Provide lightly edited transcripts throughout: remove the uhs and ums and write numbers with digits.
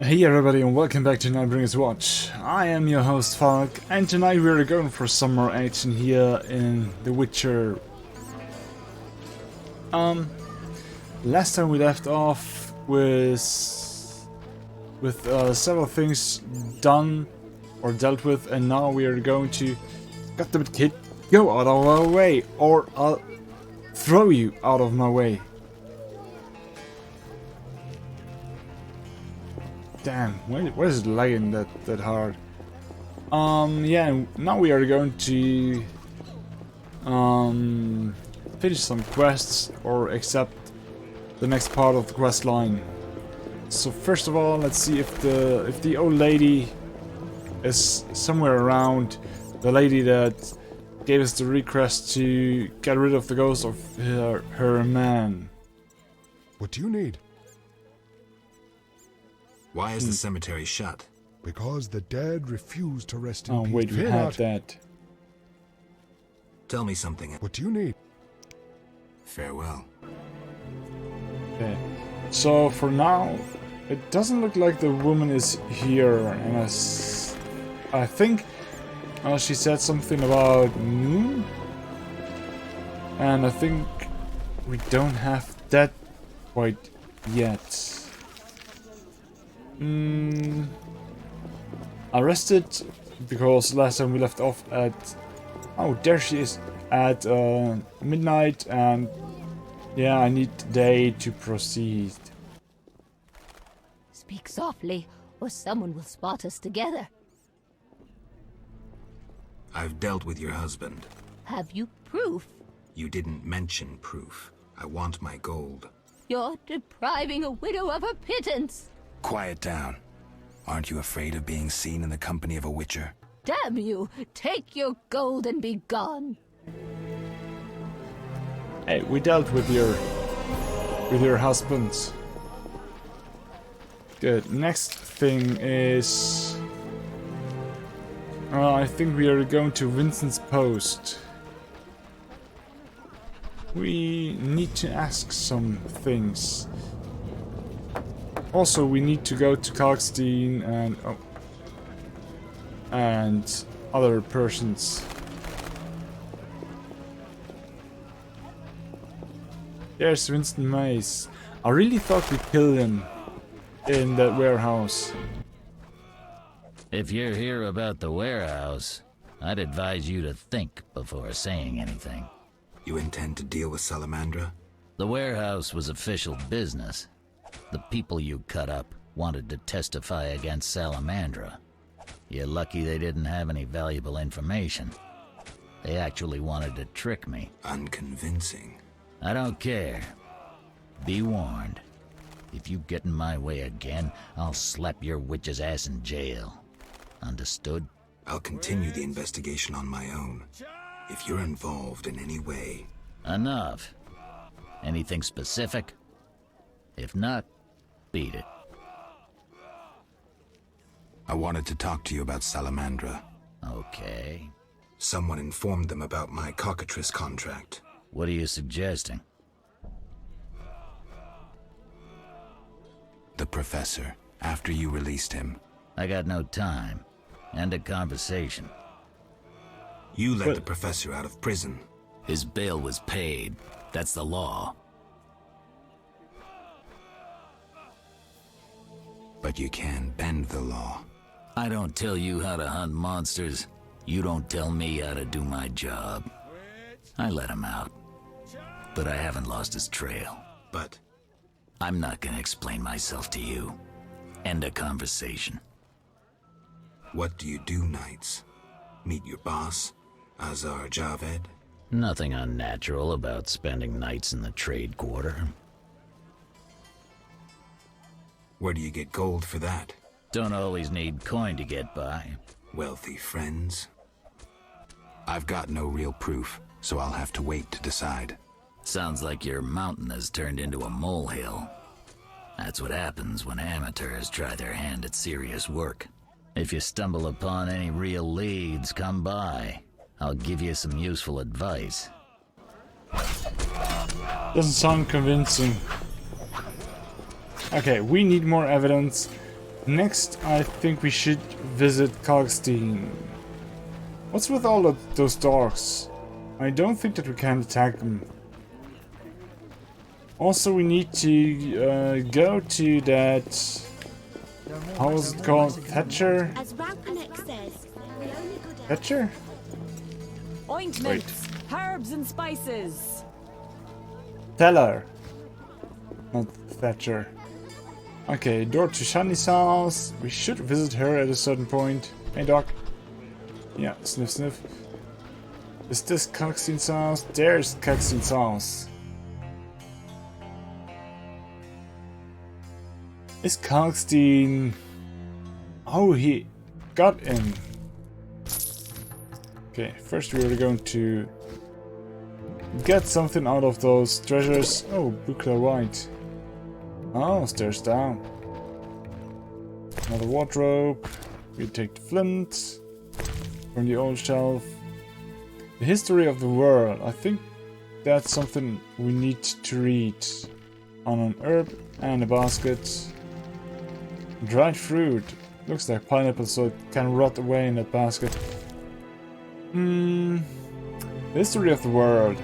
Hey everybody and welcome back to Nightbringers Watch. I am your host Falk, and tonight we are going for some more action here in The Witcher. Last time we left off with several things done or dealt with, and now we are going to... Goddammit kid, go out of our way or I'll throw you out of my way. Damn, why is it lagging that hard? Yeah, now we are going to finish some quests or accept the next part of the quest line. So first of all, let's see if the old lady is somewhere around. The lady that gave us the request to get rid of the ghost of her man. What do you need? Why is the cemetery shut? Because the dead refuse to rest in Oh peace. wait, we Fear had not. that. Tell me something. What do you need? Farewell. Okay. So for now, it doesn't look like the woman is here, and I think she said something about noon, and I think we don't have that quite yet. Arrested because last time we left off at... Oh, there she is at midnight, and yeah, I need day to proceed. Speak softly, or someone will spot us together. I've dealt with your husband. Have you proof? You didn't mention proof. I want my gold. You're depriving a widow of her pittance. Quiet down. Aren't you afraid of being seen in the company of a witcher? Damn you! Take your gold and be gone. Hey, we dealt with your husband. Good. Next thing is... I think we are going to Vincent's post. We need to ask some things. Also, we need to go to Kalkstein and other persons. There's Winston Mace. I really thought we killed him in that warehouse. If you're here about the warehouse, I'd advise you to think before saying anything. You intend to deal with Salamandra? The warehouse was official business. The people you cut up wanted to testify against Salamandra. You're lucky they didn't have any valuable information. They actually wanted to trick me. Unconvincing. I don't care. Be warned. If you get in my way again, I'll slap your witch's ass in jail. Understood? I'll continue the investigation on my own. If you're involved in any way... Enough. Anything specific? If not, beat it. I wanted to talk to you about Salamandra. Okay. Someone informed them about my cockatrice contract. What are you suggesting? The professor, after you released him. I got no time. End of conversation. You let the professor out of prison. His bail was paid. That's the law. But you can bend the law. I don't tell you how to hunt monsters. You don't tell me how to do my job. I let him out. But I haven't lost his trail. But... I'm not gonna explain myself to you. End of conversation. What do you do nights? Meet your boss, Azar Javed? Nothing unnatural about spending nights in the trade quarter. Where do you get gold for that? Don't always need coin to get by. Wealthy friends? I've got no real proof, so I'll have to wait to decide. Sounds like your mountain has turned into a molehill. That's what happens when amateurs try their hand at serious work. If you stumble upon any real leads, come by. I'll give you some useful advice. Doesn't sound convincing. Okay, we need more evidence. Next, I think we should visit Kalkstein. What's with all of those dogs? I don't think that we can attack them. Also, we need to go to that... How was it called? Thatcher? As Ralpanek says, we only good at Thatcher? Ointments, herbs and spices. Teller. Not Thatcher. Okay, door to Shani's house. We should visit her at a certain point. Hey, Doc. Yeah, sniff, sniff. Is this Kalkstein's house? There's Kalkstein's house. Is Kalkstein... Oh, he got in. Okay, first we are going to get something out of those treasures. Oh, Buchla White. Oh, stairs down. Another wardrobe. We take the flint from the old shelf. The history of the world. I think that's something we need to read. On an herb and a basket. Dried fruit. Looks like pineapple, so it can rot away in that basket. The history of the world.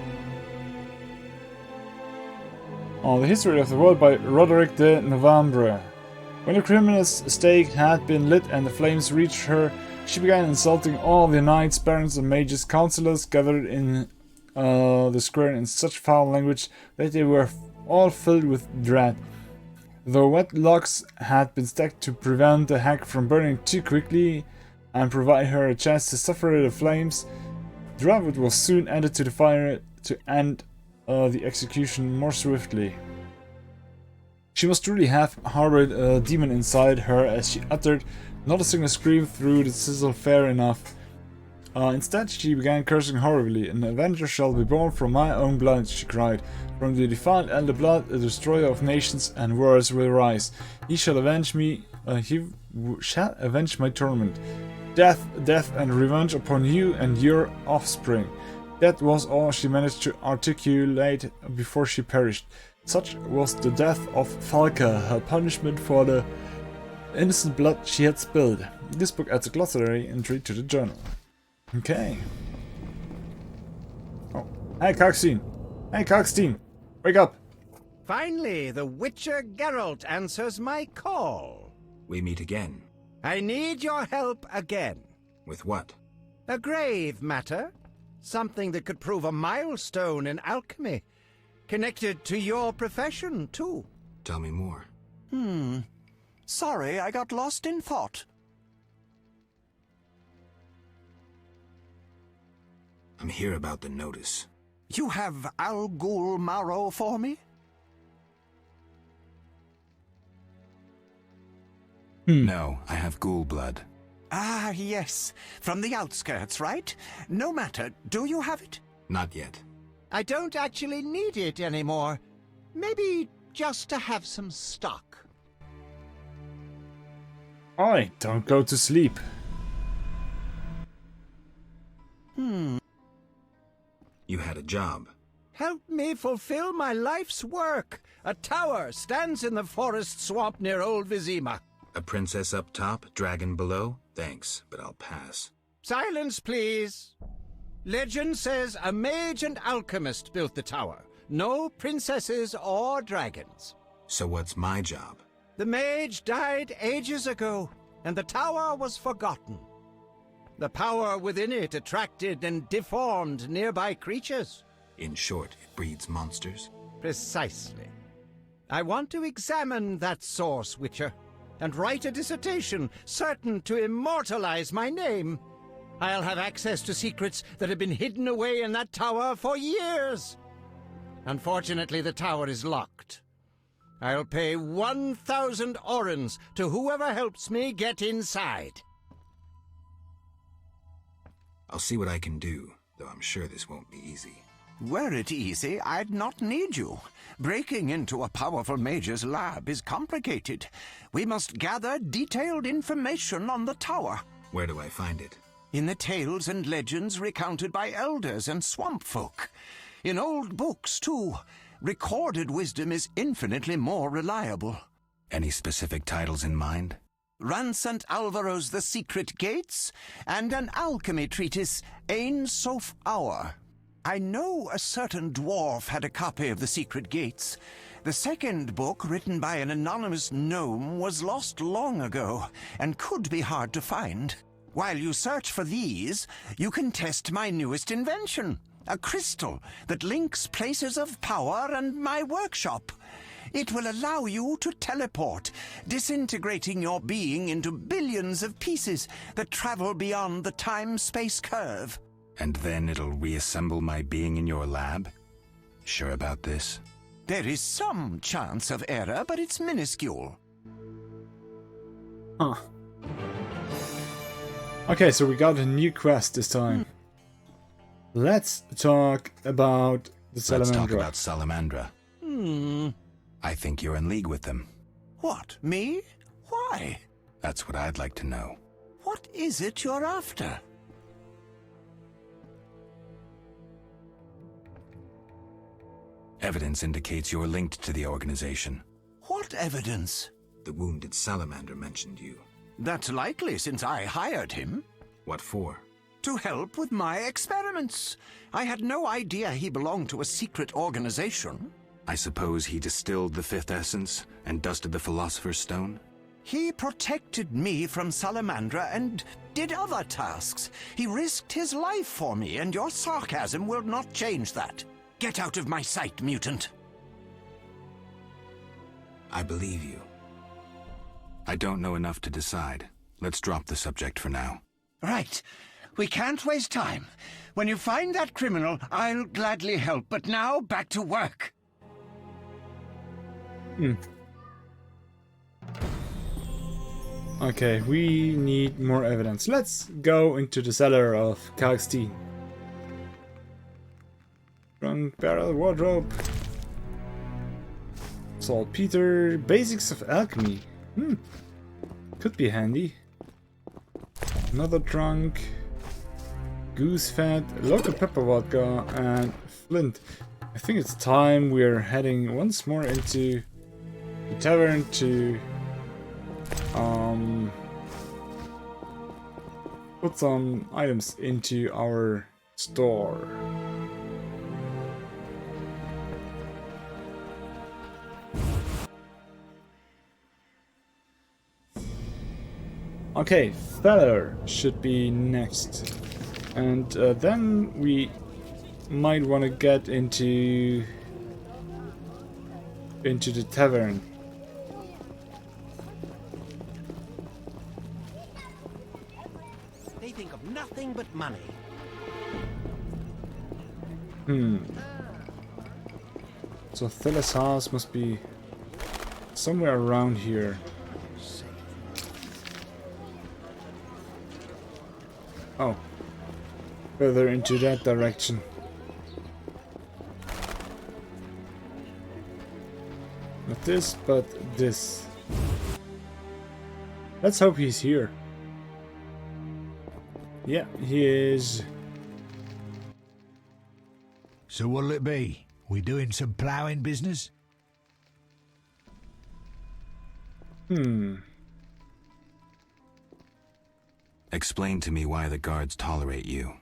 Oh, the history of the world by Roderick de Novembre. When the criminal's stake had been lit and the flames reached her, she began insulting all the knights, barons, and mages, councillors gathered in the square in such foul language that they were all filled with dread. Though wet logs had been stacked to prevent the hack from burning too quickly and provide her a chance to suffer the flames, dry wood was soon added to the fire to end the execution more swiftly. She must truly have harbored a demon inside her, as she uttered not a single scream through the sizzle fair enough. Instead, she began cursing horribly. "An avenger shall be born from my own blood," she cried. "From the defiled elder blood, a destroyer of nations and worlds will rise. He shall avenge me. Shall avenge my torment. Death, death, and revenge upon you and your offspring." That was all she managed to articulate before she perished. Such was the death of Falca, her punishment for the innocent blood she had spilled. This book adds a glossary entry to the journal. Okay. Oh, hey Kalkstein! Hey Kalkstein! Wake up! Finally, the Witcher Geralt answers my call. We meet again. I need your help again. With what? A grave matter. Something that could prove a milestone in alchemy. Connected to your profession, too. Tell me more. Sorry, I got lost in thought. I'm here about the notice. You have Al Ghul marrow for me? No, I have ghoul blood. Ah, yes. From the outskirts, right? No matter. Do you have it? Not yet. I don't actually need it anymore. Maybe just to have some stock. Oi, don't go to sleep. You had a job. Help me fulfill my life's work. A tower stands in the forest swamp near Old Vizima. A princess up top, dragon below? Thanks, but I'll pass. Silence, please. Legend says a mage and alchemist built the tower. No princesses or dragons. So what's my job? The mage died ages ago, and the tower was forgotten. The power within it attracted and deformed nearby creatures. In short, it breeds monsters? Precisely. I want to examine that source, Witcher, and write a dissertation certain to immortalize my name. I'll have access to secrets that have been hidden away in that tower for years. Unfortunately, the tower is locked. I'll pay 1,000 orens to whoever helps me get inside. I'll see what I can do, though I'm sure this won't be easy. Were it easy, I'd not need you. Breaking into a powerful mage's lab is complicated. We must gather detailed information on the tower. Where do I find it? In the tales and legends recounted by elders and swamp folk. In old books, too. Recorded wisdom is infinitely more reliable. Any specific titles in mind? Rancent Alvaro's The Secret Gates, and an alchemy treatise, Ain Soph Hour. I know a certain dwarf had a copy of The Secret Gates. The second book, written by an anonymous gnome, was lost long ago, and could be hard to find. While you search for these, you can test my newest invention, a crystal that links places of power and my workshop. It will allow you to teleport, disintegrating your being into billions of pieces that travel beyond the time-space curve. And then it'll reassemble my being in your lab? Sure about this? There is some chance of error, but it's minuscule. Huh. Okay, so we got a new quest this time. Let's talk about the Salamandra. Let's talk about Salamandra. I think you're in league with them. What, me? Why? That's what I'd like to know. What is it you're after? Evidence indicates you're linked to the organization. What evidence? The wounded salamander mentioned you. That's likely, since I hired him. What for? To help with my experiments. I had no idea he belonged to a secret organization. I suppose he distilled the fifth essence and dusted the Philosopher's Stone? He protected me from Salamandra and did other tasks. He risked his life for me, and your sarcasm will not change that. Get out of my sight, mutant. I believe you. I don't know enough to decide. Let's drop the subject for now. Right. We can't waste time. When you find that criminal, I'll gladly help. But now, back to work. Okay, we need more evidence. Let's go into the cellar of Kalkstein. Trunk, barrel, wardrobe. Saltpeter, basics of alchemy. Could be handy. Another trunk. Goose fat, local pepper vodka, and flint. I think it's time we're heading once more into the tavern to put some items into our store. Okay, Feather should be next. And then we might want to get into the tavern. They think of nothing but money. So Thilla's house must be somewhere around here. Oh. Further into that direction. Not this, but this. Let's hope he's here. Yeah, he is. So what'll it be? We doing some ploughing business? Explain to me why the guards tolerate you.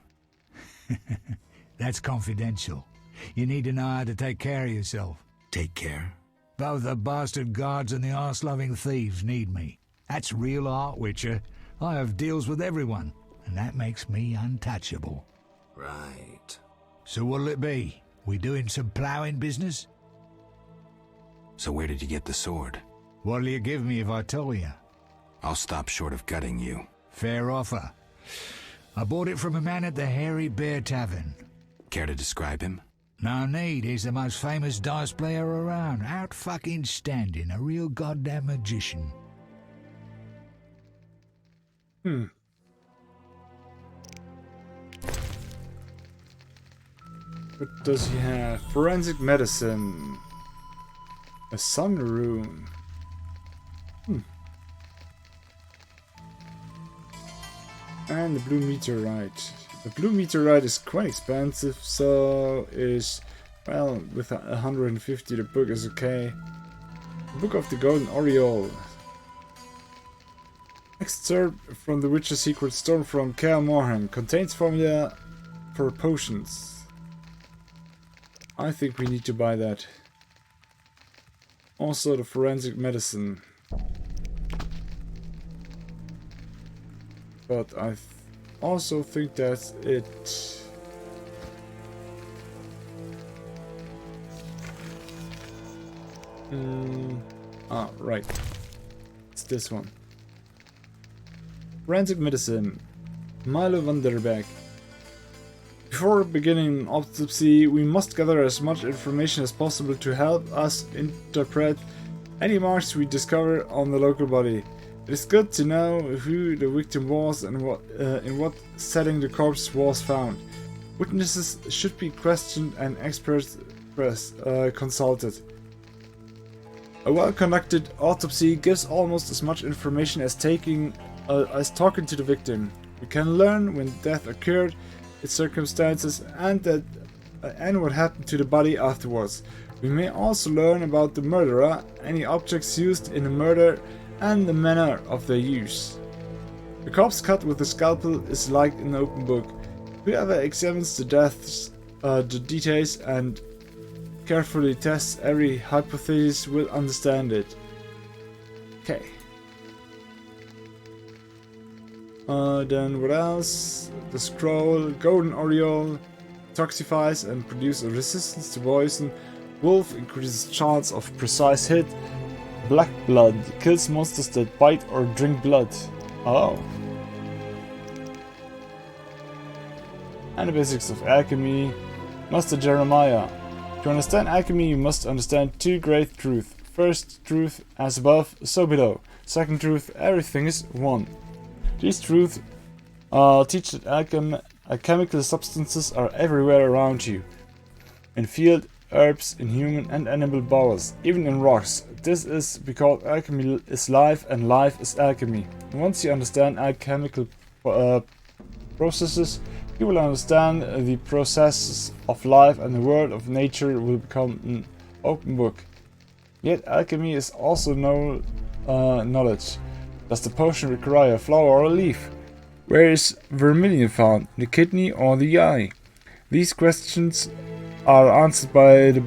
That's confidential. You need to know how to take care of yourself. Take care? Both the bastard guards and the arse-loving thieves need me. That's real art, Witcher. I have deals with everyone, and that makes me untouchable. Right. So what'll it be? We doing some ploughing business? So where did you get the sword? What'll you give me if I tell you? I'll stop short of gutting you. Fair offer. I bought it from a man at the Hairy Bear Tavern. Care to describe him? No need, he's the most famous dice player around. Out fucking standing, a real goddamn magician. What does he have? Forensic medicine. A sun rune. And the blue meteorite. The blue meteorite is quite expensive, so is, well, with 150 the book is okay. The Book of the Golden Oriole. Excerpt from the Witcher's Secret Stone from Kaer Morhen. Contains formula for potions. I think we need to buy that. Also the forensic medicine. But I also think that's it. Right. It's this one. Forensic medicine. Milo van der Beek. Before beginning an autopsy, we must gather as much information as possible to help us interpret any marks we discover on the local body. It is good to know who the victim was and in what setting the corpse was found. Witnesses should be questioned and experts consulted. A well-conducted autopsy gives almost as much information as talking to the victim. We can learn when death occurred, its circumstances, and what happened to the body afterwards. We may also learn about the murderer, any objects used in the murder, and the manner of their use. The corpse cut with a scalpel is like an open book. Whoever examines the details, and carefully tests every hypothesis will understand it. Okay. Then what else? The scroll, golden oriole, toxifies and produces a resistance to poison. Wolf increases chance of precise hit. Black blood kills monsters that bite or drink blood. Oh. And the basics of alchemy. Master Jeremiah. To understand alchemy, you must understand two great truths. First truth, as above, so below. Second truth, everything is one. These truths teach that alchemical substances are everywhere around you. In field, herbs, in human and animal bowels, even in rocks. This is because alchemy is life and life is alchemy. Once you understand alchemical processes, you will understand the processes of life, and the world of nature will become an open book. Yet alchemy is also knowledge. Does the potion require a flower or a leaf? Where is vermilion found, the kidney or the eye? These questions are answered by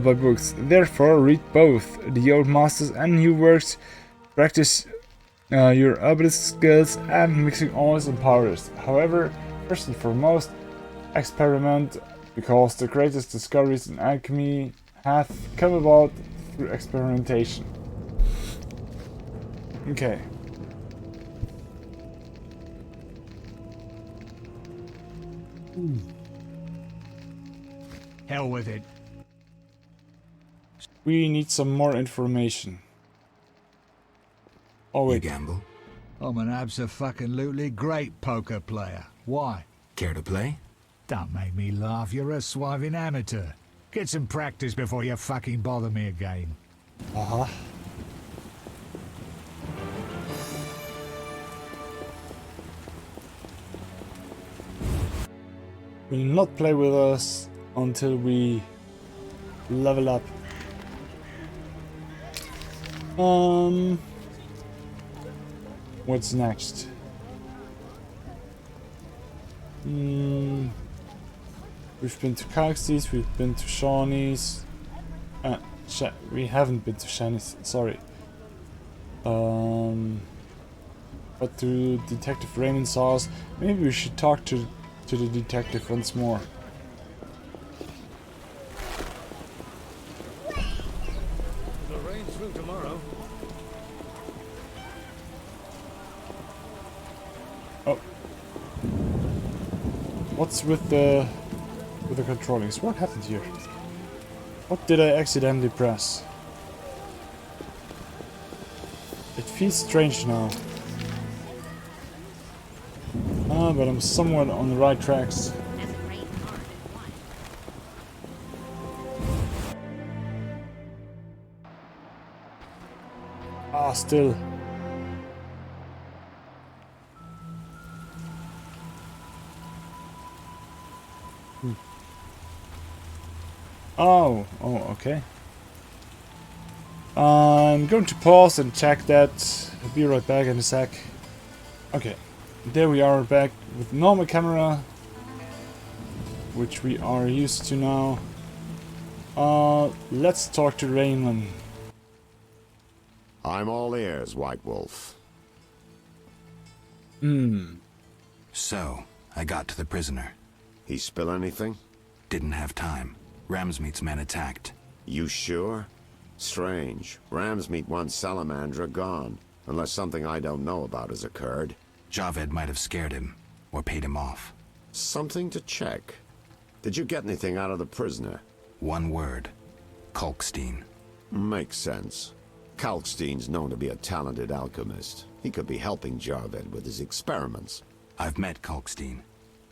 books. Therefore, read both the old masters and new works. Practice your herbalist skills and mixing oils and powders. However, first and foremost, experiment, because the greatest discoveries in alchemy have come about through experimentation. Okay. Hell with it. We need some more information. Oh You wait. gamble? I'm an abso-fucking-lutely great poker player. Why? Care to play? Don't make me laugh, you're a swiving amateur. Get some practice before you fucking bother me again. Uh-huh. Will not play with us until we level up. What's next? We've been to Caxties, we've been to Shawnee's. We haven't been to Shawnee's, sorry. But to Detective Raymond saw us. Maybe we should talk to the detective once more. It'll rain through tomorrow. Oh. What's with the controllings? What happened here? What did I accidentally press? It feels strange now. But I'm somewhat on the right tracks. Still. Oh, okay. I'm going to pause and check that. I'll be right back in a sec. Okay, there we are back with normal camera, which we are used to now. Let's talk to Raymond. I'm all ears, White Wolf. So, I got to the prisoner. He spill anything? Didn't have time. Ramsmeat's men attacked. You sure? Strange. Ramsmeat wants Salamandra gone, unless something I don't know about has occurred. Javed might have scared him, or paid him off. Something to check. Did you get anything out of the prisoner? One word. Kalkstein. Makes sense. Kalkstein's known to be a talented alchemist. He could be helping Javed with his experiments. I've met Kalkstein.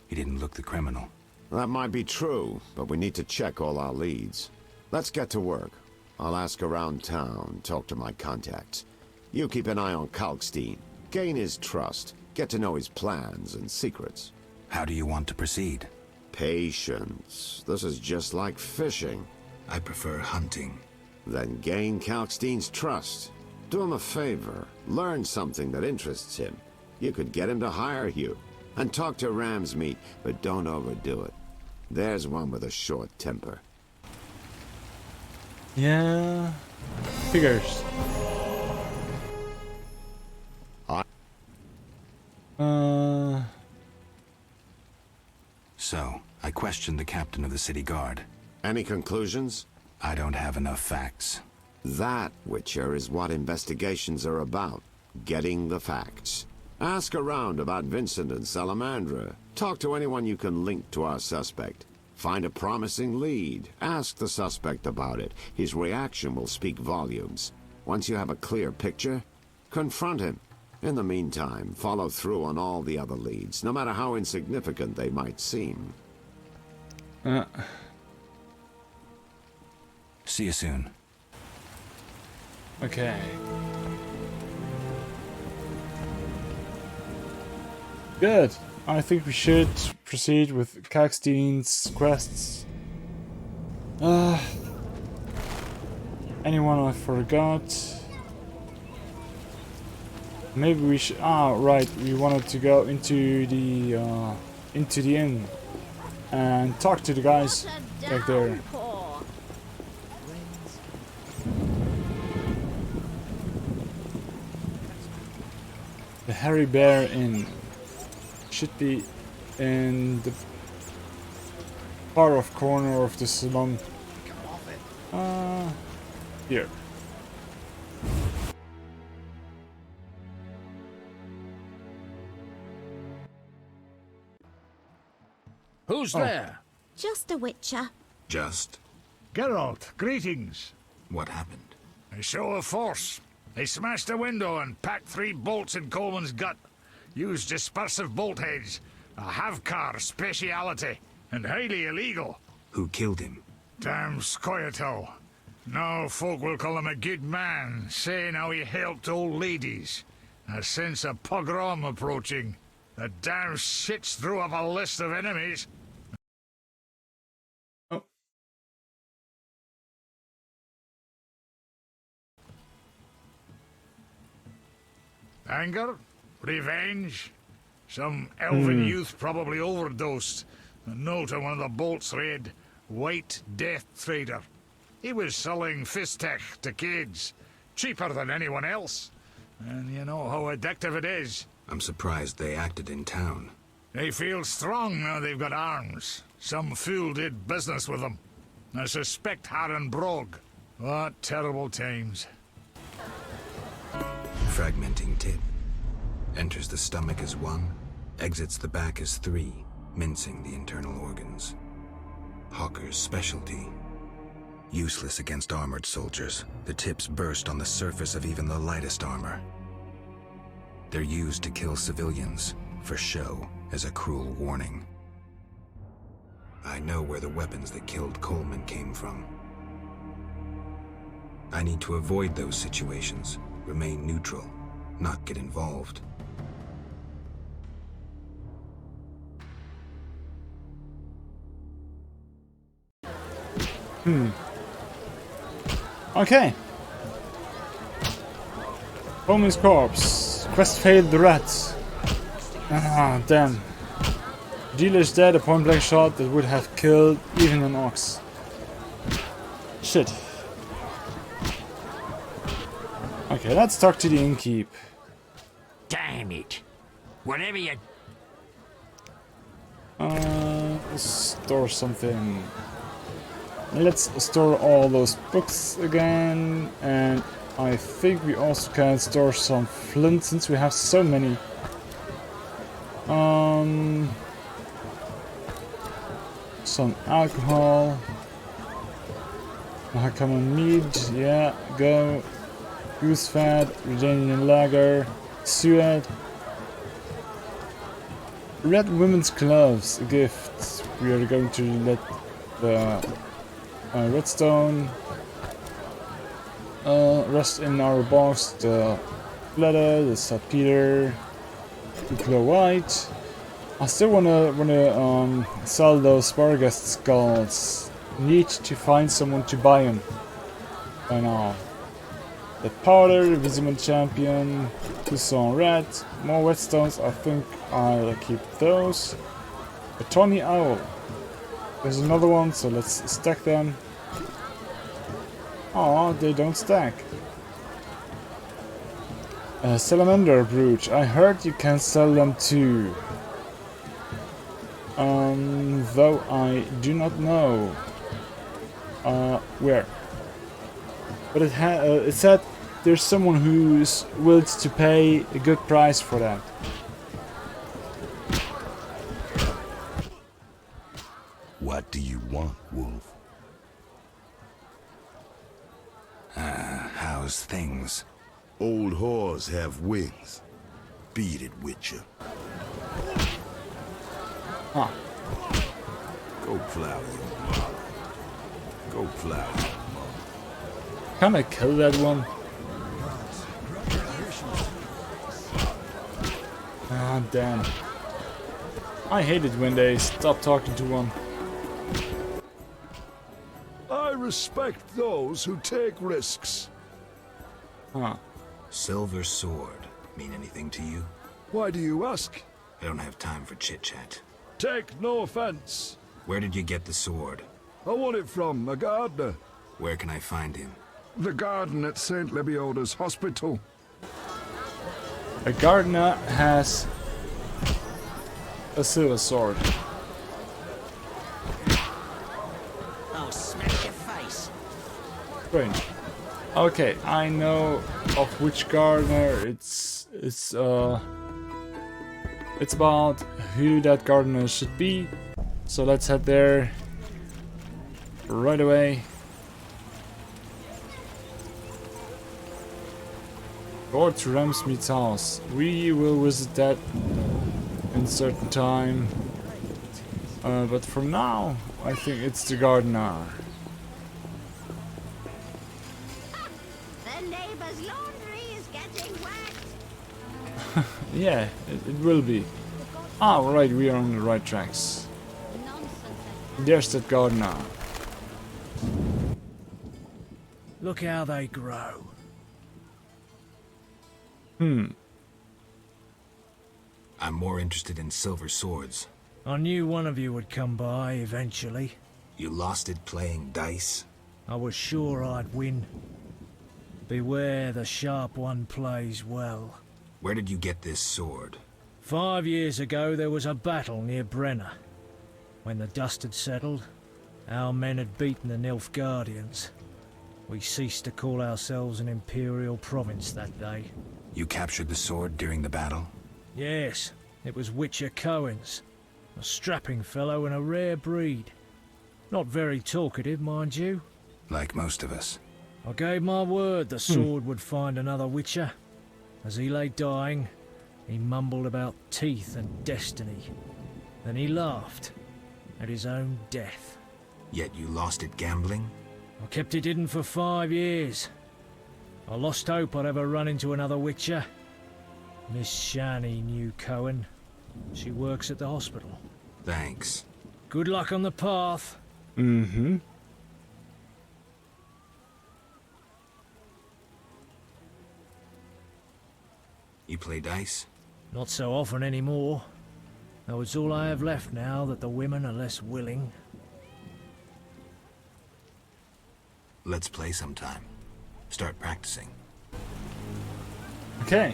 He didn't look the criminal. That might be true, but we need to check all our leads. Let's get to work. I'll ask around town, talk to my contacts. You keep an eye on Kalkstein. Gain his trust. Get to know his plans and secrets. How do you want to proceed? Patience. This is just like fishing. I prefer hunting. Then gain Kalkstein's trust. Do him a favor. Learn something that interests him. You could get him to hire you. And talk to Ramsmeat, but don't overdo it. There's one with a short temper. Yeah, figures. So, I questioned the captain of the city guard. Any conclusions? I don't have enough facts. That, Witcher, is what investigations are about. Getting the facts. Ask around about Vincent and Salamandra. Talk to anyone you can link to our suspect. Find a promising lead. Ask the suspect about it. His reaction will speak volumes. Once you have a clear picture, confront him. In the meantime, follow through on all the other leads, no matter how insignificant they might seem. See you soon. Okay. Good. I think we should proceed with Kalkstein's quests. Anyone I forgot? Maybe we should. Ah, right. We wanted to go into the inn and talk to the guys back there. The Hairy Bear Inn should be in the far off corner of the salon. Here. Who's there? Just a witcher. Just? Geralt, greetings. What happened? A show of force. They smashed a window and packed 3 bolts in Coleman's gut. Used dispersive bolt heads. A Havkar speciality. And highly illegal. Who killed him? Damn Scoia'tael. Now folk will call him a good man, saying how he helped old ladies. A sense of pogrom approaching. The damn shits threw up a list of enemies. Anger? Revenge? Some elven youth probably overdosed. The note on one of the bolts read, White Death Trader. He was selling fisstech to kids. Cheaper than anyone else. And you know how addictive it is. I'm surprised they acted in town. They feel strong now they've got arms. Some fool did business with them. I suspect Harren Brog. What terrible times. Fragmenting tip. Enters the stomach as 1, exits the back as 3, mincing the internal organs. Hawker's specialty. Useless against armored soldiers, the tips burst on the surface of even the lightest armor. They're used to kill civilians, for show, as a cruel warning. I know where the weapons that killed Coleman came from. I need to avoid those situations, remain neutral, not get involved. Okay. Coleman's corpse. Quest failed the rats. Ah, damn. Dealer's dead, a point-blank shot that would have killed even an ox. Shit. Okay, let's talk to the innkeep. Damn it. Whatever you... Store something. Let's store all those books again, and I think we also can store some flint since we have so many. Some alcohol. Common mead, yeah, go. Goose fat, Redanian lager, suet. Red women's gloves, a gift. We are going to let the redstone rest in our box. The leather, the saltpeter, the glow white. I still wanna sell those Spargast skulls. Need to find someone to buy them. By now. The powder, Invisible Champion, Tucson Red, more whetstones, I think I'll keep those. A Tawny Owl. There's another one, so let's stack them. Oh, they don't stack. A Salamander brooch. I heard you can sell them too. Though I do not know where. But it said there's someone who's willing to pay a good price for that. What do you want, Wolf? How's things? Old whores have wings. Beat it, Witcher. Huh. Go plow your mother. Go plow your mother. Can I kill that one? Ah, damn. I hate it when they stop talking to one. I respect those who take risks. Huh. Silver sword mean anything to you? Why do you ask? I don't have time for chit-chat. Take no offense. Where did you get the sword? I won it from a gardener. Where can I find him? The garden at St. Lebioda's hospital. A gardener has a silver sword. Oh, smash your face. Strange. Okay, I know of which gardener it's about who that gardener should be. So let's head there right away. Go to Ramsmead's house. We will visit that in certain time. But for now, I think it's the gardener. The neighbor's laundry is getting wet. Yeah, it will be. Ah, right, we are on the right tracks. There's that gardener. Look how they grow. I'm more interested in silver swords. I knew one of you would come by eventually. You lost it playing dice? I was sure I'd win. Beware the sharp one plays well. Where did you get this sword? 5 years ago there was a battle near Brenner. When the dust had settled, our men had beaten the Nilfgaardians. We ceased to call ourselves an imperial province that day. You captured the sword during the battle? Yes, it was Witcher Cohen's. A strapping fellow and a rare breed. Not very talkative, mind you. Like most of us. I gave my word the sword would find another Witcher. As he lay dying, he mumbled about teeth and destiny. Then he laughed at his own death. Yet you lost it gambling? I kept it hidden for 5 years. I lost hope I'd ever run into another Witcher. Miss Shani knew Cohen. She works at the hospital. Thanks. Good luck on the path. Mm-hmm. You play dice? Not so often anymore. Though it's all I have left now that the women are less willing. Let's play sometime. Start practicing. Okay.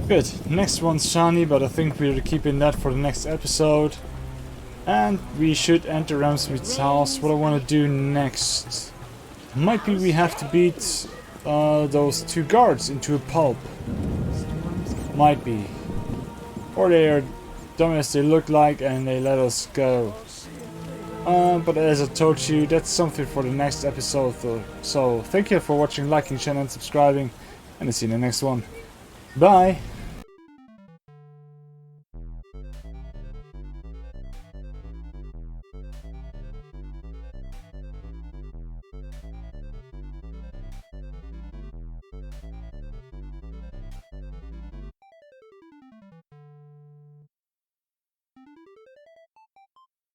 Good. Next one's Shani, but I think we're keeping that for the next episode. And we should enter Ramsmith's house. What I want to do next... Might be we have to beat those 2 guards into a pulp. Might be. Or they are dumb as they look like and they let us go. But as I told you, that's something for the next episode though. So thank you for watching, liking, sharing and subscribing. And I'll see you in the next one. Bye!